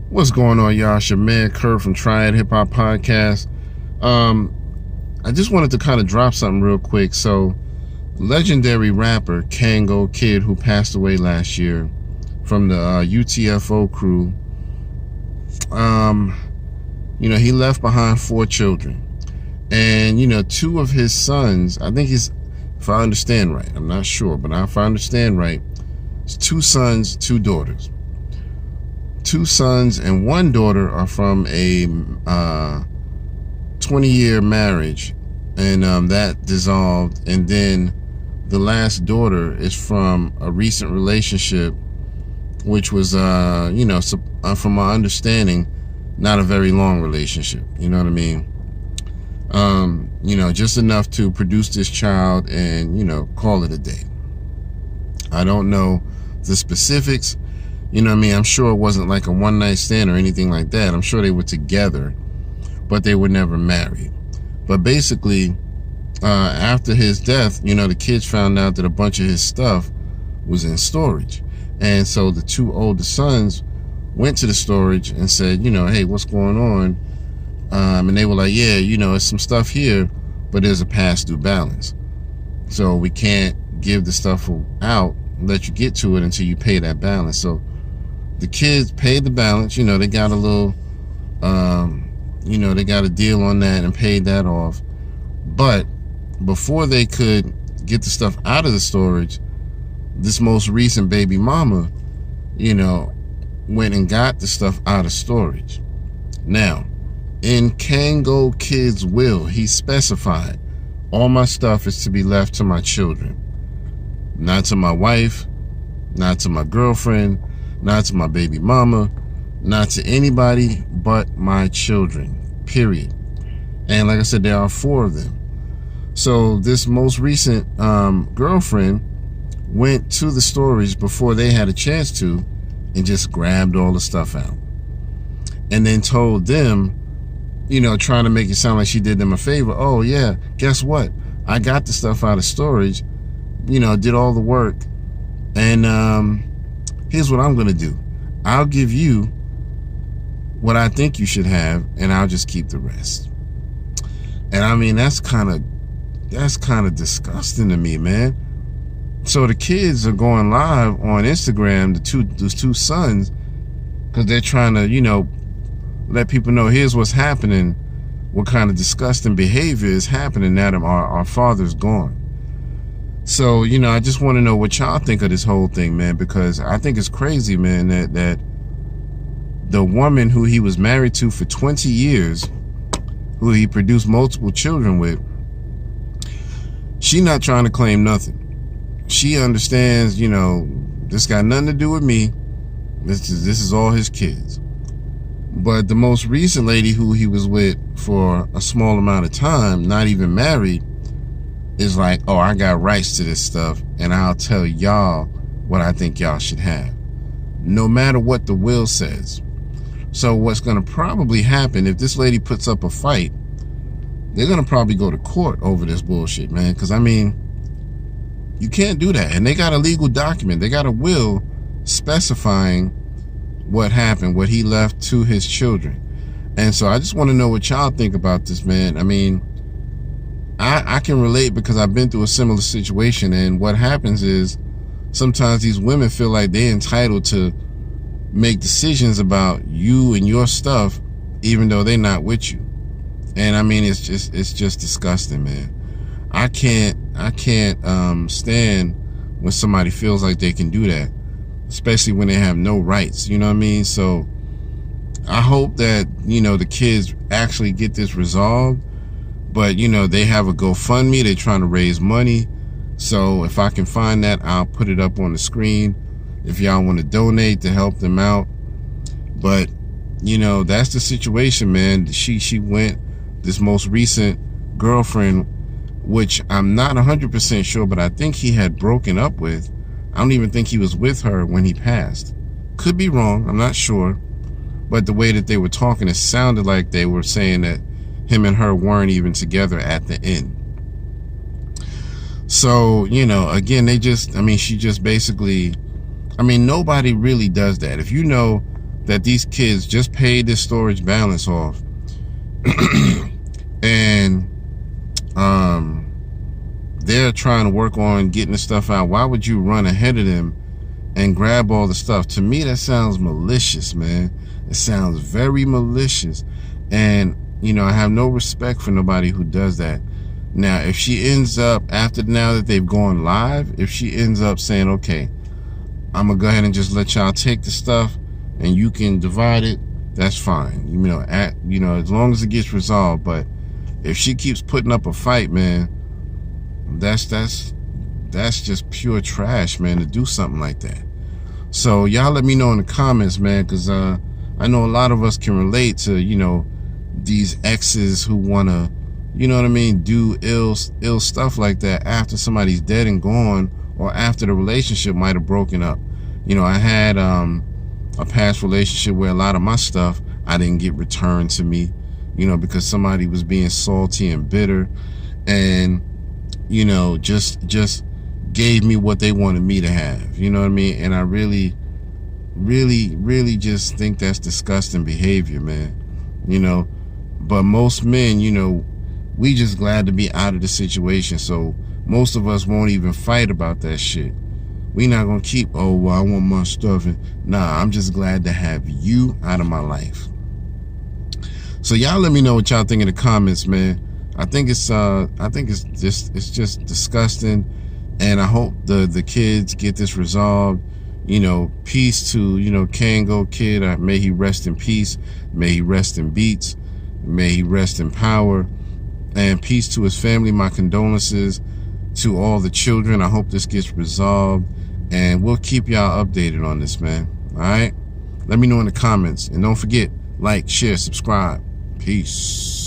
What's going on, y'all? It's your man Kurt from Triad Hip Hop Podcast. I just wanted to kind of drop something real quick. So, legendary rapper Kangol Kid, who passed away last year from the UTFO crew, he left behind 4 children. And, 2 of his sons, I think if I understand right, I'm not sure, but if I understand right, it's 2 sons, 2 daughters. 2 sons and 1 daughter are from a 20-year marriage, and that dissolved. And then the last daughter is from a recent relationship, which was, from my understanding, not a very long relationship. You know what I mean? Just enough to produce this child and, call it a day. I don't know the specifics. You know what I mean? I'm sure it wasn't like a one-night stand or anything like that. I'm sure they were together, but they were never married. But basically, after his death, the kids found out that a bunch of his stuff was in storage. And so the 2 older sons went to the storage and said, hey, what's going on? And they were like, yeah, it's some stuff here, but there's a past due balance. So we can't give the stuff out, let you get to it until you pay that balance. So the kids paid the balance. They got a little, they got a deal on that and paid that off. But before they could get the stuff out of the storage, this most recent baby mama, went and got the stuff out of storage. Now, in Kangol Kid's will, he specified all my stuff is to be left to my children, not to my wife, not to my girlfriend, not to my baby mama, not to anybody but my children, period. And like I said, there are 4 of them. So this most recent girlfriend went to the storage before they had a chance to and just grabbed all the stuff out. And then told them, trying to make it sound like she did them a favor. Oh yeah, guess what? I got the stuff out of storage, did all the work. And here's what I'm going to do. I'll give you what I think you should have, and I'll just keep the rest. And I mean, that's kind of disgusting to me, man. So the kids are going live on Instagram, those 2 sons, because they're trying to, let people know here's what's happening, what kind of disgusting behavior is happening now that our father's gone. So, I just want to know what y'all think of this whole thing, man, because I think it's crazy, man, that the woman who he was married to for 20 years, who he produced multiple children with, she not trying to claim nothing. She understands, this got nothing to do with me. This is all his kids. But the most recent lady who he was with for a small amount of time, not even married, is like, oh, I got rights to this stuff, and I'll tell y'all what I think y'all should have, no matter what the will says. So what's going to probably happen, if this lady puts up a fight, they're going to probably go to court over this bullshit, man. Because, I mean, you can't do that. And they got a legal document. They got a will specifying what happened, what he left to his children. And so I just want to know what y'all think about this, man. I mean, I can relate because I've been through a similar situation. And what happens is sometimes these women feel like they're entitled to make decisions about you and your stuff, even though they're not with you. And I mean, it's just disgusting, man. I can't stand when somebody feels like they can do that, especially when they have no rights. You know what I mean? So I hope that, the kids actually get this resolved. But, they have a GoFundMe. They're trying to raise money. So if I can find that, I'll put it up on the screen if y'all want to donate to help them out. But, that's the situation, man. She went, this most recent girlfriend, which I'm not 100% sure, but I think he had broken up with. I don't even think he was with her when he passed. Could be wrong. I'm not sure. But the way that they were talking, it sounded like they were saying that him and her weren't even together at the end. So, again, she just basically, nobody really does that. If that these kids just paid this storage balance off, and they're trying to work on getting the stuff out. Why would you run ahead of them and grab all the stuff? To me, that sounds malicious, man. It sounds very malicious. And, you know, I have no respect for nobody who does that. Now, if she ends up, after now that they've gone live, if she ends up saying, okay, I'm going to go ahead and just let y'all take the stuff and you can divide it, that's fine. You know, as long as it gets resolved. But if she keeps putting up a fight, man, that's just pure trash, man, to do something like that. So y'all let me know in the comments, man, because I know a lot of us can relate to, you know, these exes who want to, you know what I mean, do ill stuff like that after somebody's dead and gone, or after the relationship might have broken up. You know, I had a past relationship where a lot of my stuff I didn't get returned to me, you know, because somebody was being salty and bitter, and you know, just gave me what they wanted me to have, you know what I mean? And I really just think that's disgusting behavior, man, you know. But most men, you know, we just glad to be out of the situation, so most of us won't even fight about that shit. We not gonna keep, oh, well, I want my stuff, and nah, I'm just glad to have you out of my life. So y'all let me know what y'all think in the comments, man. I think it's just disgusting, and I hope the kids get this resolved. You know, peace to, you know, Kangol kid. May he rest in peace. May he rest in beats. May he rest in power. And peace to his family. My condolences to all the children. I hope this gets resolved, and we'll keep y'all updated on this, man. All right? Let me know in the comments, and don't forget, like, share, subscribe. Peace.